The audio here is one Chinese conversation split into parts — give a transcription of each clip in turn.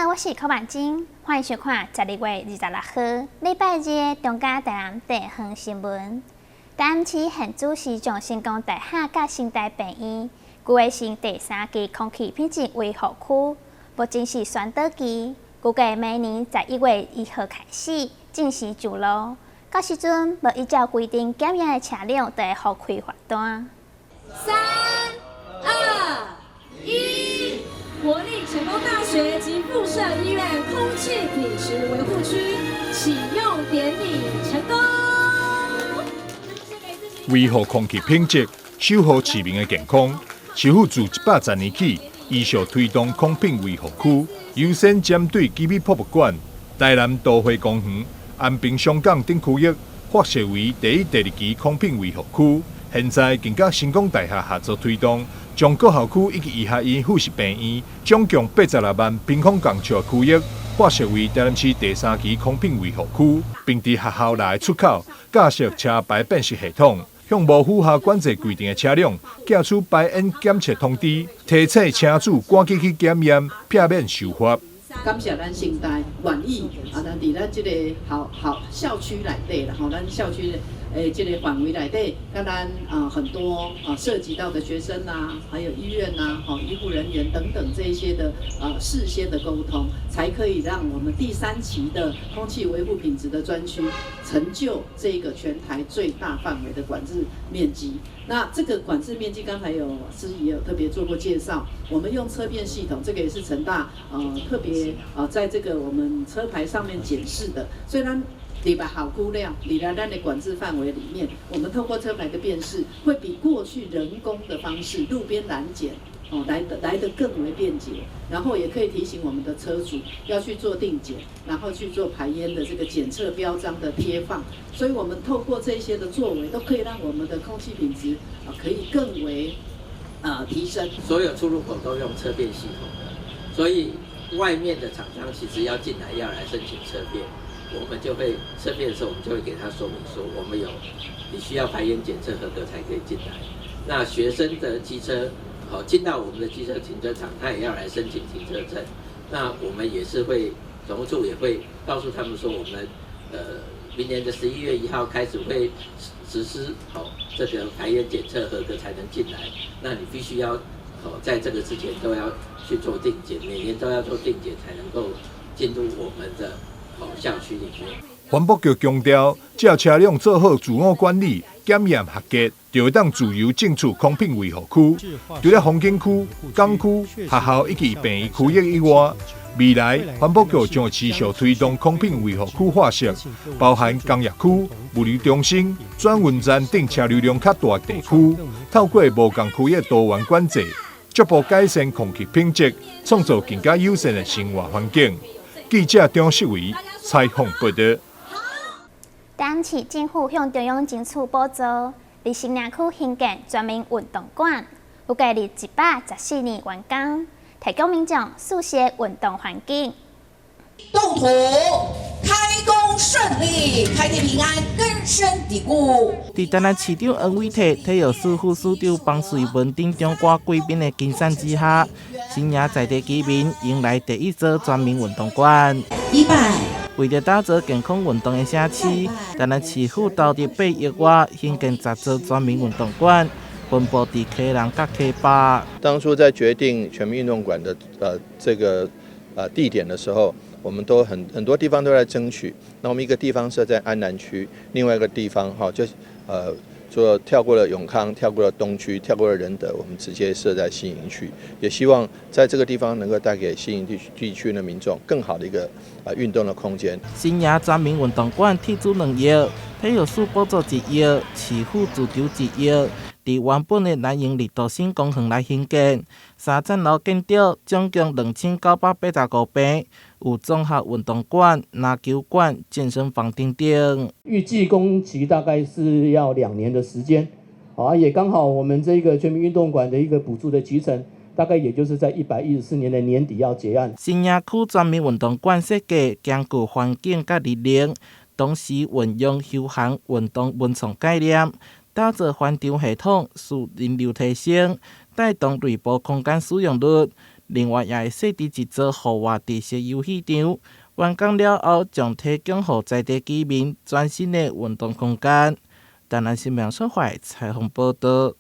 好，我是柯万金，欢迎收看12月26号礼拜日的中嘉台南地方新闻。台南市现主市长成功大厦甲新台病院规划成第3期空气品质维护区，目前是宣导期，估计明年11月1号开始正式上路。到时阵无依照规定检验的车辆，就会互开罚单。3、2、1，国立成功大学及附设医院空气品质维护区启用典礼成功。维护空气品质，守护市民的健康。市府自110年起，依序推动空品维护区，优先针对基美博物馆、台南都会公园、安平香港等区域，发设为第1、第2期空品维护区。现在经甲成功大厦合作推动，将各校区以及医学院、附设病院，总共86万平方公尺的区域，划设为台南市第3期空品维护区，并伫学校内出口架设车牌辨识系统，向无符合管制规定的车辆寄出排烟检测通知，提醒车主赶紧去检验，避免受罚。感谢咱新台愿意咱伫咱这个校区内底啦，咱校区这个范围内底，跟咱很多涉及到的学生啊，还有医院啊，医护人员等等这一些的事先的沟通，才可以让我们第3期的空气维护品质的专区成就这个全台最大范围的管制面积。那这个管制面积，刚才有司仪也有特别做过介绍，我们用车辨系统，这个也是成大特别在这个我们车牌上面检视的，所以咱里边好估量，里来咱的管制范围里面，我们透过车牌的辨识，会比过去人工的方式路边拦检来得更为便捷，然后也可以提醒我们的车主要去做定检，然后去做排烟的这个检测标章的贴放，所以我们透过这些的作为，都可以让我们的空气品质可以更为提升。所有出入口都用车辨系统的，所以外面的厂商其实要进来要来申请车辨，我们就会车辨的时候，我们就会给他说明说，我们你需要排烟检测合格才可以进来。那学生的机车进到我们的机车停车场，他也要来申请停车证。那我们也是会，总务处也会告诉他们说，我们明年的11月1号开始会实施这个排烟检测合格才能进来。那你必须要在这个之前都要去做定检，每年都要做定检才能够进入我们的校区里面。环保局强调，只要车辆做好自我管理、检验合格，就会当自由进出空品维护区。除了风景区、港区、学校以及病院区域以外，未来环保局将会持续推动空品维护区划设，包含工业区、物流中心、转运站等车流量较大的地区，透过无同区的多元管制，逐步改善空气品质，创造更加友善的生活环境。记者张世伟采访报道。台南市政府向中央争取补助，伫新营区兴建全民运动馆，预计伫114年完工，提供民众舒适运动环境。动土开工顺利，开地平安，根深蒂固。伫台南市长黄伟炽、体育司副市长方瑞文等中挂贵宾的精神之下，新营在地居民迎来第1座全民运动馆。为了打造健康运动的城市，台南市府投入8亿外兴建10座全民运动馆，分布伫溪南甲溪北。当初在决定全民运动馆的这个地点的时候，我们都很多地方都在争取。那我们一个地方设在安南区，另外一个地方就跳过了永康，跳过了东区，跳过了仁德，我们直接设在新营区，也希望在这个地方能够带给新营地区的民众更好的一个运动的空间。新营全民运动馆摕资2亿，体育署补助1亿，市府自筹1亿，伫原本的南营立道新公园来兴建，3层楼建筑，总共2985平，有综合运动馆、篮球馆、健身房等等。预计工期大概是要2年的时间，也刚好我们这个全民运动馆的一个补助的期程，大概也就是在114年的年底要结案。新营区全民运动馆设计兼具环境甲力量，同时运用休闲运动文创概念，打造环场系统，使人流提升，带动内部空间使用率。另外，也会设置一座户外地式游戏场，完工了后，将提供予在地居民全新的运动空间。台南新闻所发采访报道。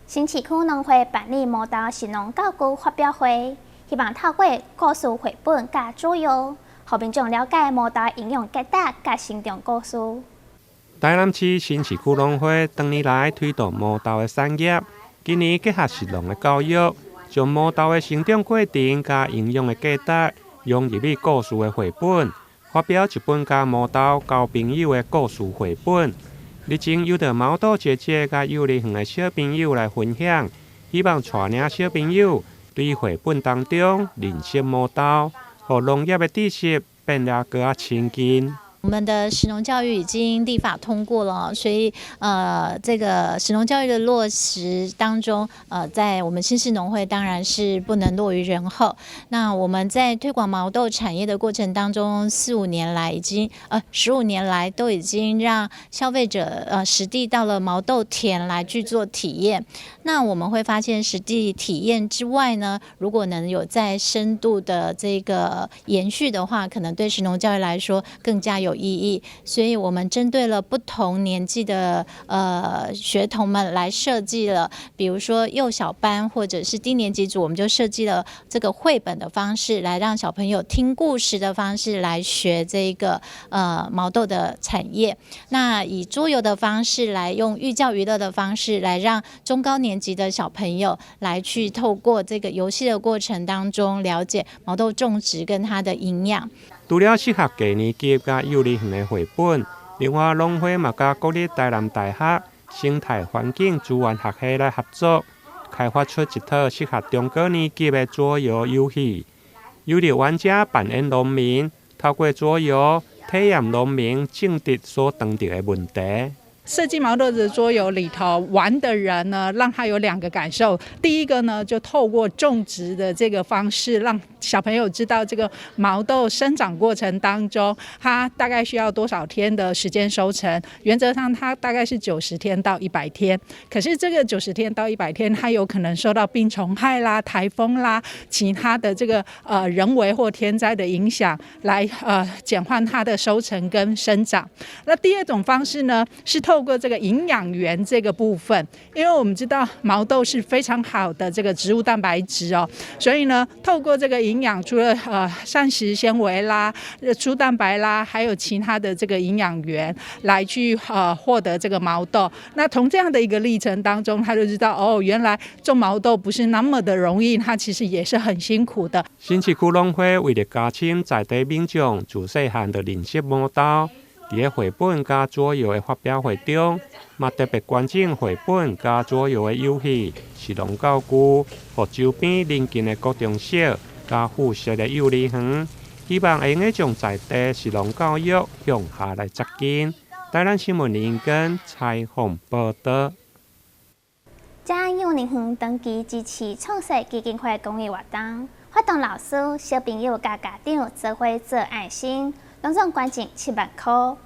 新市区农会办理毛豆食农教育发表会，希望透过故事绘本甲主要，让民众了解毛豆营养价值甲成长故事。台南市新市区农会多年来推动毛豆的产业，今年结合食农的教育，将毛豆的生长过程甲营养的价值融入去故事的绘本，发表一本甲毛豆交朋友的故事绘本。日前有着毛豆姐姐甲幼儿园的小朋友来分享，希望带领小朋友对绘本当中认识毛豆，和农业的知识变得更加亲近。我们的食农教育已经立法通过了，所以这个食农教育的落实当中，在我们新市农会当然是不能落于人后。那我们在推广毛豆产业的过程当中，15年来已经15年来都已经让消费者实地到了毛豆田来去做体验。那我们会发现，实地体验之外呢，如果能有在深度的这个延续的话，可能对食农教育来说更加有意义。所以我们针对了不同年纪的学童们来设计了，比如说幼小班或者是低年级组，我们就设计了这个绘本的方式，来让小朋友听故事的方式来学这个毛豆的产业。那以桌游的方式来用寓教于乐的方式，来让中高年级的小朋友来去透过这个游戏的过程当中了解毛豆种植跟它的营养。除了适合低年级甲幼儿园的绘本，另外农会嘛甲国立台南大学生态环境资源学系来合作，开发出一套适合中高年级的桌游游戏，有着玩家扮演农民，透过桌游体验农民种植所当到的问题。设计毛豆的桌游里头，玩的人呢，让他有2个感受。第一个呢，就透过种植的这个方式，让小朋友知道这个毛豆生长过程当中，它大概需要多少天的时间收成。原则上，它大概是90天到100天。可是这个90天到100天，它有可能受到病虫害啦、台风啦、其他的这个人为或天灾的影响，来减缓它的收成跟生长。那第2种方式呢，是透过这个营养源这个部分，因为我们知道毛豆是非常好的这个植物蛋白质哦，所以呢，透过这个营养，除了膳食纤维啦、粗蛋白啦，还有其他的这个营养源来去获得这个毛豆。那从这样的一个历程当中，他就知道哦，原来种毛豆不是那么的容易，它其实也是很辛苦的。新市区农会为了加深在地民众自细汉就认识毛豆。伫绘本加桌游的发表会中，嘛特别关注绘本加桌游的游戏，食农教育，和周边邻近的各中小加附设的幼儿园，希望会用将在地食农教育向下来扎根。台南新闻林根采访报道。嘉安幼儿园长期支持创设基金会公益活动，发动老师、小朋友甲家长做伙做爱心。拢总捐赠7万块。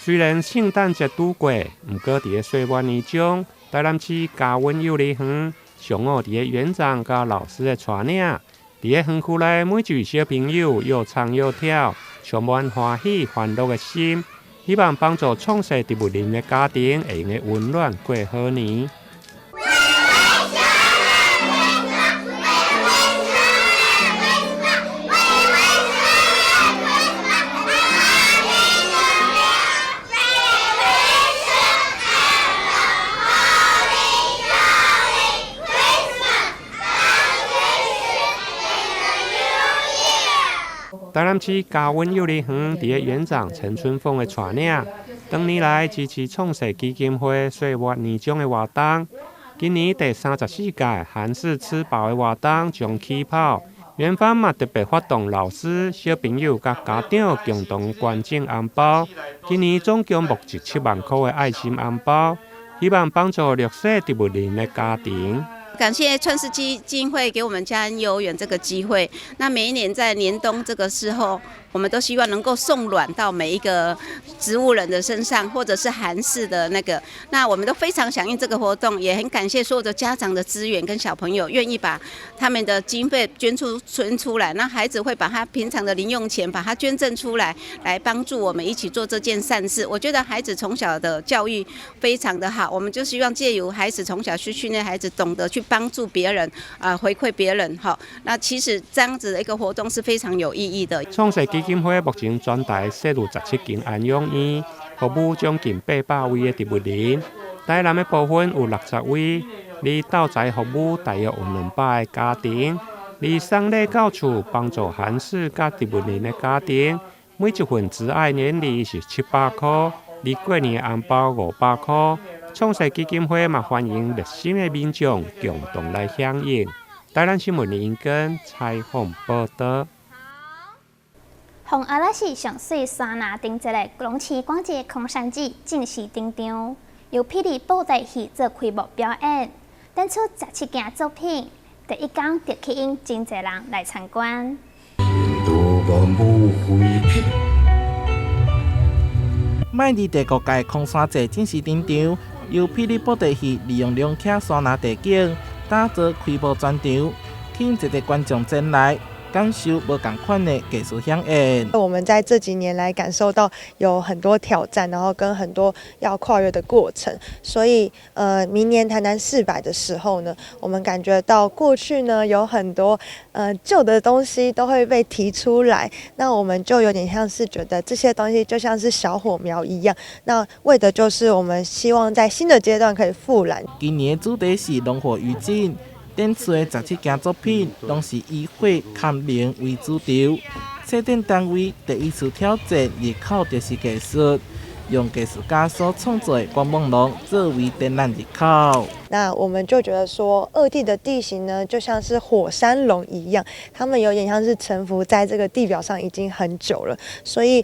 虽然圣诞节拄过，不过伫个岁末年中，台南市嘉温幼儿园上午伫个园长甲老师的带领，伫个园区内每一位小朋友又唱又跳，充满欢喜欢乐的心，希望帮助创设植物人的家庭会用个温暖过好年。台南市嘉温幼儿园伫个园长陈春凤的带领，多年来支持创设基金会岁末年终的活动。今年第34届韩式吃饱的活动将起跑，园方嘛特别发动老师、小朋友甲家长共同捐赠红包。今年总共募集7万块的爱心红包，希望帮助弱势植物人的家庭。感谢川世基金会给我们嘉恩幼儿园这个机会。那每一年在年冬这个时候，我们都希望能够送卵到每一个植物人的身上，或者是韩式的那个。那我们都非常响应这个活动，也很感谢所有的家长的资源跟小朋友愿意把他们的经费捐出来。那孩子会把他平常的零用钱把它捐赠出来，来帮助我们一起做这件善事。我觉得孩子从小的教育非常的好，我们就希望借由孩子从小去训练孩子懂得去帮助别人回馈别人。那其实这样子的一个活动是非常有意义的。创世基金会目前全台设入17间安养院，服务将近800位的植物人。台南的部分有60位，离到宅服务大约有200个家庭，离送礼到厝帮助韩式甲植物人的家庭，每一份慈爱年历是700块，离过年的红包500块。创世基金会嘛欢迎热心的民众共同来响应。台南新闻林根采访报道。红阿拉市上水山拿顶节的龙旗光节空山祭正式登场，由霹雳布袋戏做开幕表演，展出17件作品。第一天就吸引真侪人来参观。迈入第5届空山节正式登场，由霹雳布袋戏利用两徛山拿地景，打造开幕专场，吸引一个观众前来感受不同款的技术响应。我们在这几年来感受到有很多挑战，然后跟很多要跨越的过程，所以明年台南400的时候呢，我们感觉到过去呢有很多旧的东西都会被提出来，那我们就有点像是觉得这些东西就像是小火苗一样，那为的就是我们希望在新的阶段可以复燃。今年的主题是龙火于境。展出的17件作品，拢是以火坎灵为主轴。设定单位第一次挑战入口就是艺术，用艺术家所创作的观望廊作为展览入口。那我们就觉得说，二地的地形呢，就像是火山龙一样，它们有点像是沉浮在这个地表上已经很久了，所以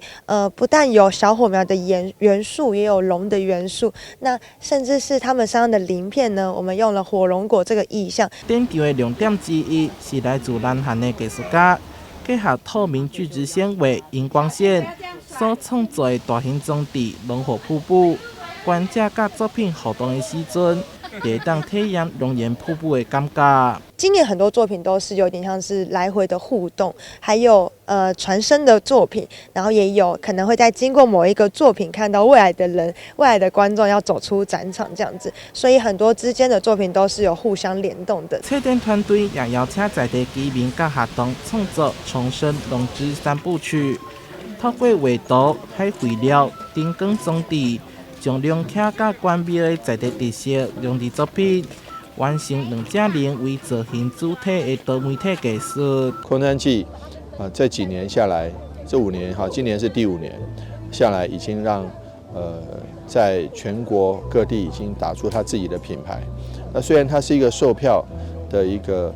不但有小火苗的元素，也有龙的元素。那甚至是它们身上的鳞片呢，我们用了火龙果这个意象。展场的亮点之一是来自南韩的艺术家，结合透明聚酯纤维、荧光线所创作的大型装置龙火瀑布。观者甲作品互动的时阵，会当体验龙岩瀑布的感觉。今年很多作品都是有点像是来回的互动，还有传声的作品，然后也有可能会在经过某一个作品看到未来的人、未来的观众要走出展场这样子，所以很多之间的作品都是有互相联动的。策展团队也邀请在地居民甲学童创作重生龙之3部曲，透过画图、海绘料、灯光装置，将龙徛甲关闭的在地特色融入作品，完成2只灵为造型主体的多媒体技术。空山祭这几年下来，这5年今年是第5年下来，已经让在全国各地已经打出它自己的品牌。那虽然它是一个售票的一个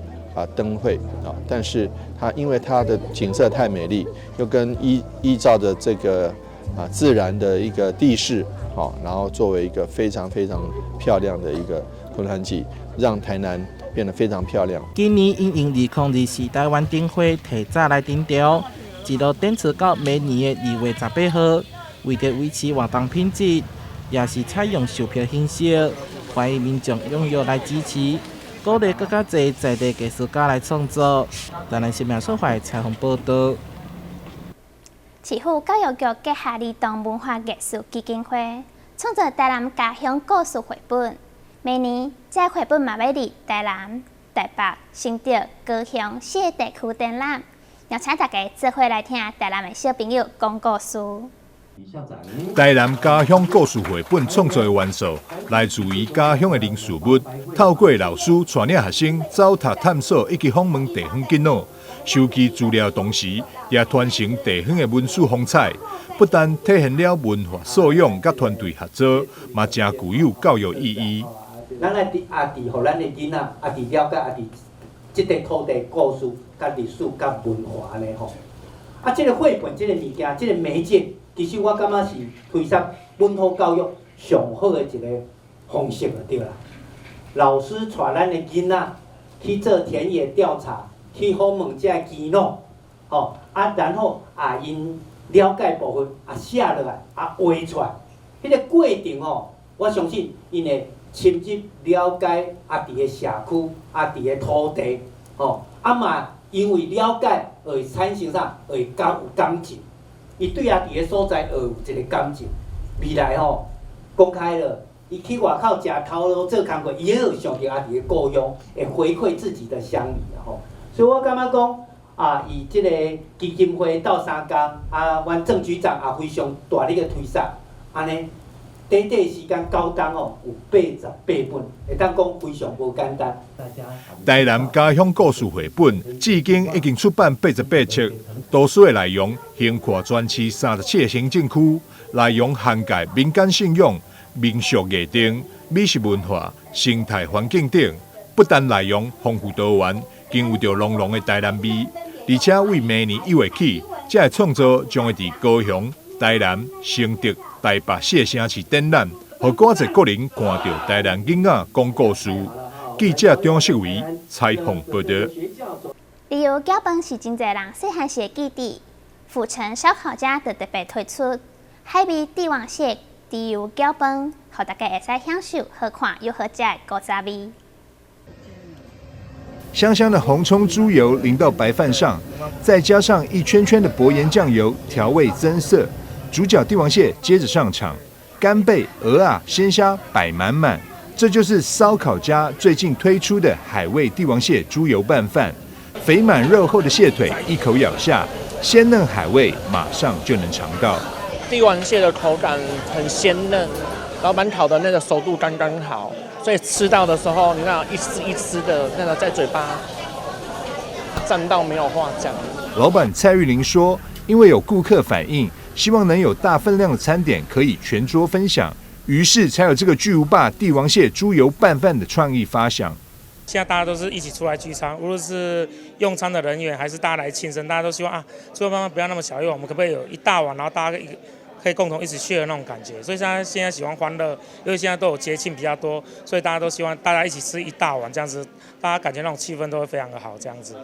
灯会但是它因为它的景色太美丽，又跟依照着这个自然的一个地势然后作为一个非常非常漂亮的一个空山祭，让台南变得非常漂亮。今年因应2024台湾灯会提早来登场，一路展出到明年的2月18号。为了维持活动品质，也是采用售票形式，欢迎民众踊跃来支持，鼓励更加多在地艺术家来创作。台南新闻所发采访报道。市府教育局结合儿童文化艺术基金会，创作台南家乡故事绘本。明年这绘本嘛要伫台南、台北、新竹、高雄4个地区展览，邀请大家做伙来听台南的小朋友讲故事。台南家乡故事绘本创作的元素来自于家乡的零事物，透过老师带领学生走读探索以及访问地方囡仔，收集资料同时，也传承地方的文史风采，不但体现了文化素养甲团队合作，嘛真具有教育意义。咱爱伫互咱的囡仔伫了解即个土地故事、甲历史、甲文化安尼吼。即个绘本、即个物件、即个媒介。其实我感觉是推动本土教育上好的一个方式就对啦。老师带咱的囡仔去做田野调查，去访问这基农，吼然后因了解部分写落来画出来，迄个过程我相信因会深入了解伫个社区伫个土地，嘛因为了解会产生啥，会有感情，伊对伫个所在会有一个感情，未来公开了。伊去外口食头路做工课，伊也有想着伫个故乡会回馈自己的乡里所以我感觉讲以即个基金会斗相共阮郑局长也非常大力的推动，安尼短时间9档有88本，会当讲非常无简单。台南家乡故事绘本至今已经出版88册，多数的内容横跨全市37个行政区，内容涵盖民间信仰、民俗艺定、美食文化、生态环境等，不但内容丰富多元，更有着浓浓的台南味。而且为明年1月起，这个创作将会伫高雄、台南、承德、台北4个城市展览，让更侪国人看到台南囡仔讲故事。记者张世伟采访报道。旅游搅饭是真侪人细汉时的记忆，府城烧烤家就特别推出海味帝王蟹猪油搅饭，让大家会使享受好看又好食的古早味。香香的红葱猪油淋到白饭上，再加上一圈圈的薄盐酱油调味增色。主角帝王蟹接着上场，干贝、鹅啊、鲜虾摆满满。这就是烧烤家最近推出的海味帝王蟹猪油拌饭。肥满肉厚的蟹腿一口咬下，鲜嫩海味马上就能尝到。帝王蟹的口感很鲜嫩，老板烤的那个熟度刚刚好，所以吃到的时候，你看一丝一丝的那个在嘴巴蘸到没有话讲。老板蔡玉玲说，因为有顾客反映，希望能有大分量的餐点可以全桌分享，于是才有这个巨无霸帝王蟹猪油拌饭的创意发想。现在大家都是一起出来聚餐，无论是用餐的人员还是大家来庆生，大家都希望猪油拌饭不要那么小，因为我们可不可以有一大碗，然后大家可以共同一起 share 那种感觉。所以现在喜欢欢乐，因为现在都有节庆比较多，所以大家都希望大家一起吃一大碗，这样子大家感觉那种气氛都会非常的好。这样子，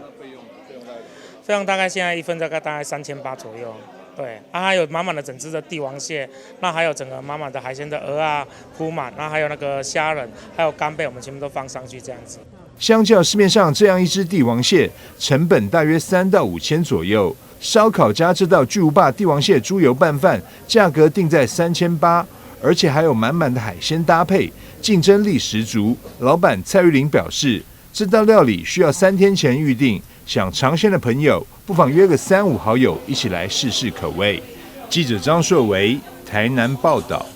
费用大概现在一份大概3800左右。对，还有满满的整只的帝王蟹，那还有整个满满的海鲜的鹅啊铺满，然后还有那个虾仁，还有干贝，我们全部都放上去这样子。相较市面上这样一只帝王蟹，成本大约3到5千左右。烧烤家这道巨无霸帝王蟹猪油拌饭，价格定在3800，而且还有满满的海鲜搭配，竞争力十足。老板蔡玉玲表示，这道料理需要3天前预定，想尝鲜的朋友不妨约个3、5好友一起来试试口味。记者张硕维台南报道。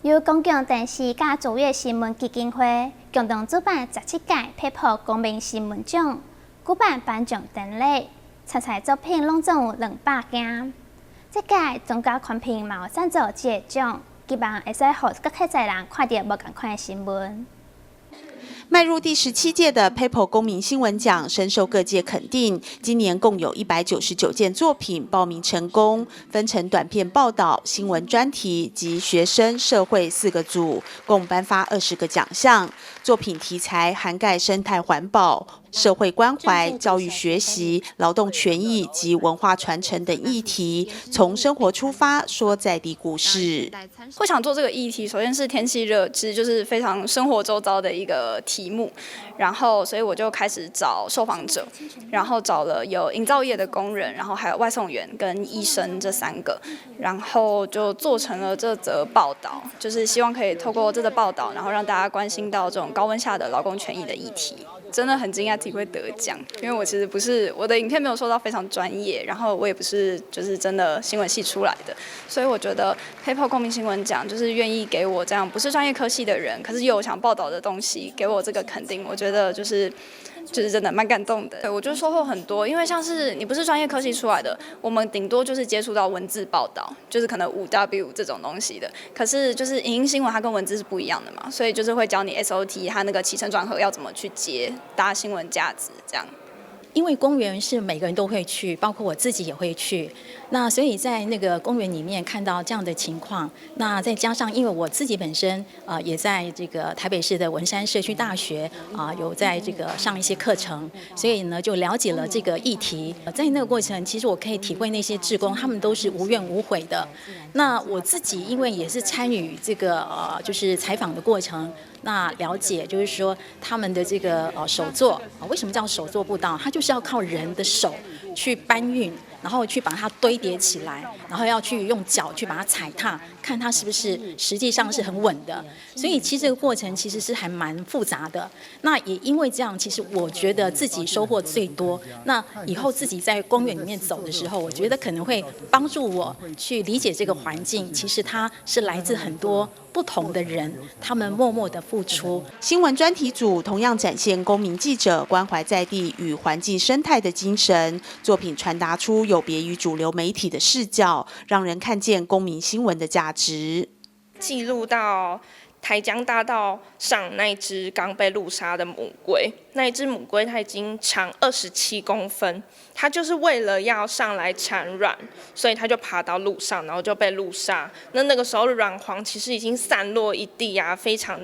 由公共电视甲卓越新闻基金会共同主办17届佩普公民新闻奖，举办颁奖典礼，参赛作品拢总有200件。这届中高宽屏嘛有赞助这个奖，希望会使互更较侪人看到无同款的新闻。迈入第17届的 PEPO 公民新闻奖深受各界肯定，今年共有199件作品报名成功，分成短片报道、新闻专题及学生社会4个组，共颁发20个奖项。作品题材涵盖生态环保、社会关怀、教育学习、劳动权益及文化传承等议题，从生活出发，说在地故事。会想做这个议题，首先是天气热，其实就是非常生活周遭的一个题目，然后所以我就开始找受访者，然后找了有营造业的工人，然后还有外送员跟医生这3个，然后就做成了这则报道，就是希望可以透过这则报道，然后让大家关心到这种高温下的劳工权益的议题。真的很惊讶自己会得奖，因为我其实不是我的影片没有说到非常专业，然后我也不是就是真的新闻系出来的，所以我觉得 PEPO 公民新闻奖就是愿意给我这样不是专业科系的人，可是又有想报道的东西，给我这个肯定，我觉得就是真的蛮感动的。对，我觉得收获很多，因为像是你不是专业科系出来的，我们顶多就是接触到文字报道，就是可能5W 这种东西的。可是就是影音新闻它跟文字是不一样的嘛，所以就是会教你 SOT 它那个起承转合要怎么去接，搭新闻价值这样。因为公园是每个人都会去，包括我自己也会去。那所以在那个公园里面看到这样的情况，那再加上因为我自己本身也在这个台北市的文山社区大学有在这个上一些课程，所以呢就了解了这个议题。在那个过程，其实我可以体会那些志工他们都是无怨无悔的。那我自己因为也是参与这个就是采访的过程。那了解就是说他们的这个手作为什么叫手作步道？它就是要靠人的手去搬运，然后去把它堆叠起来，然后要去用脚去把它踩踏，看它是不是实际上是很稳的。所以其实这个过程其实是还蛮复杂的。那也因为这样，其实我觉得自己收获最多。那以后自己在公园里面走的时候，我觉得可能会帮助我去理解这个环境，其实它是来自很多不同的人，他们默默的付出。新闻专题组同样展现公民记者关怀在地与环境生态的精神，作品传达出有别于主流媒体的视角，让人看见公民新闻的价值。记录到台江大道上那一只刚被路杀的母龟，那一只母龟它已经长27公分，它就是为了要上来产卵，所以它就爬到路上，然后就被路杀。那个时候卵黄其实已经散落一地啊，非常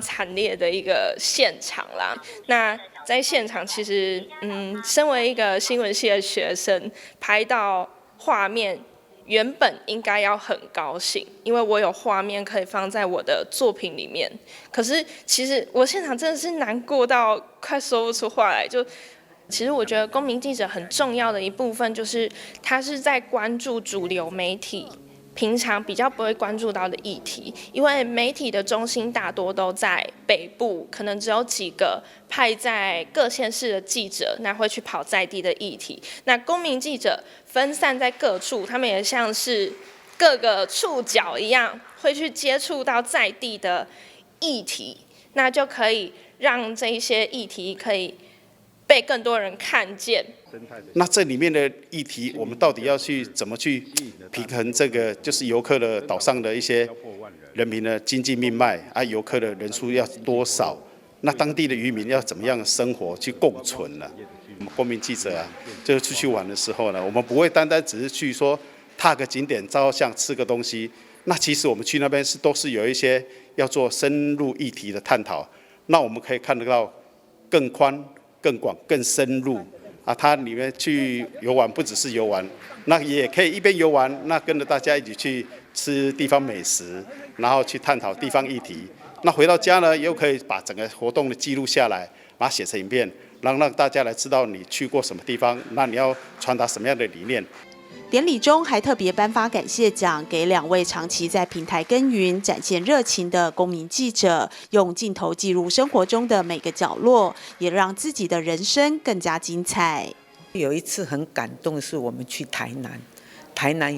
惨烈的一个现场啦。那在现场其实，身为一个新闻系的学生，拍到画面。原本应该要很高兴，因为我有画面可以放在我的作品里面。可是其实我现场真的是难过到快说不出话来。其实我觉得公民记者很重要的一部分，就是他是在关注主流媒体平常比较不会关注到的议题，因为媒体的中心大多都在北部，可能只有几个派在各县市的记者，那会去跑在地的议题。那公民记者分散在各处，他们也像是各个触角一样，会去接触到在地的议题，那就可以让这一些议题可以被更多人看见。那这里面的议题，我们到底要去怎么去平衡这个，就是游客的岛上的一些人民的经济命脉啊，游客的人数要多少？那当地的渔民要怎么样生活去共存呢？我们公民记者啊，就是出去玩的时候呢，我们不会单单只是去说踏个景点、照相、吃个东西。那其实我们去那边都是有一些要做深入议题的探讨。那我们可以看得到更宽、更广、更深入。它里面去游玩不只是游玩，那也可以一边游玩，那跟着大家一起去吃地方美食，然后去探讨地方议题。那回到家呢，又可以把整个活动的记录下来，把它写成影片，让大家来知道你去过什么地方，那你要传达什么样的理念。典礼中还特别颁发感谢奖给2位长期在平台耕耘、展现热情的公民记者，用镜头记录生活中的每个角落，也让自己的人生更加精彩。有一次很感动，是我们去台南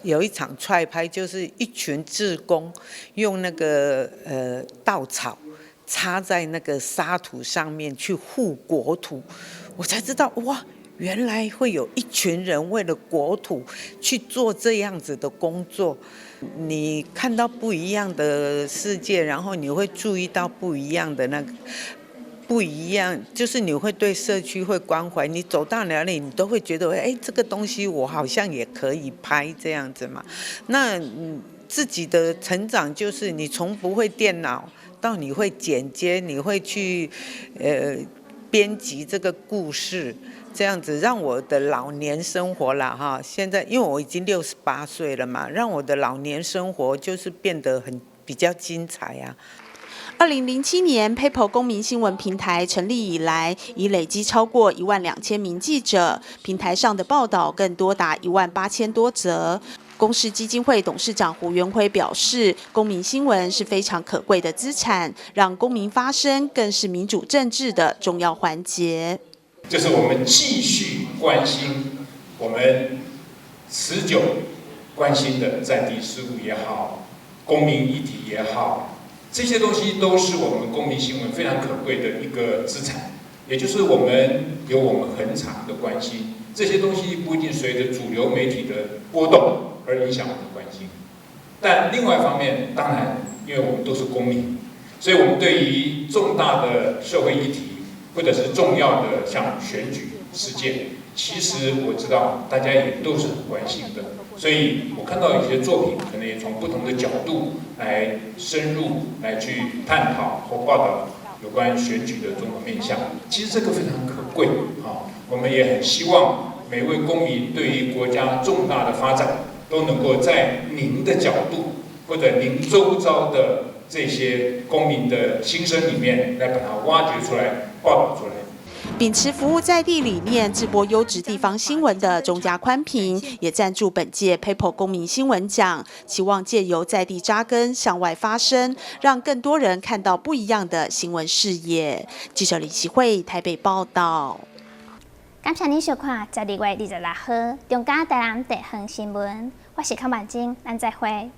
有一场踹拍，就是一群志工用那个稻草插在那个沙土上面去护国土，我才知道哇。原来会有一群人为了国土去做这样子的工作，你看到不一样的世界，然后你会注意到不一样的不一样，就是你会对社区会关怀，你走到哪里你都会觉得，这个东西我好像也可以拍这样子嘛。那自己的成长就是你从不会电脑到你会剪接，你会去编辑这个故事。这样子让我的老年生活啦哈，现在因为我已经68岁了嘛，让我的老年生活就是变得比较精彩啊。2007年 PayPal 公民新闻平台成立以来，已累积超过12000名记者，平台上的报道更多达18000多则。公视基金会董事长胡元辉表示，公民新闻是非常可贵的资产，让公民发声更是民主政治的重要环节。就是我们继续关心我们持久关心的在地事务也好，公民议题也好，这些东西都是我们公民新闻非常可贵的一个资产。也就是我们有我们很长的关心，这些东西不一定随着主流媒体的波动而影响我们的关心。但另外一方面，当然因为我们都是公民，所以我们对于重大的社会议题或者是重要的像选举事件，其实我知道大家也都是很关心的。所以我看到有些作品，可能也从不同的角度来深入来去探讨或报道有关选举的综合面向。其实这个非常可贵啊，我们也很希望每位公民对于国家重大的发展，都能够在您的角度或者您周遭的这些公民的心声里面，来把它挖掘出来、报道出来。秉持服务在地理念，直播优质地方新闻的中嘉宽频也赞助本届 PEOPLE 公民新闻奖，期望借由在地扎根、向外发声，让更多人看到不一样的新闻视野。记者李希慧台北报道。感谢您收看12月26号中嘉台南地方新闻，我是康万金，咱再会。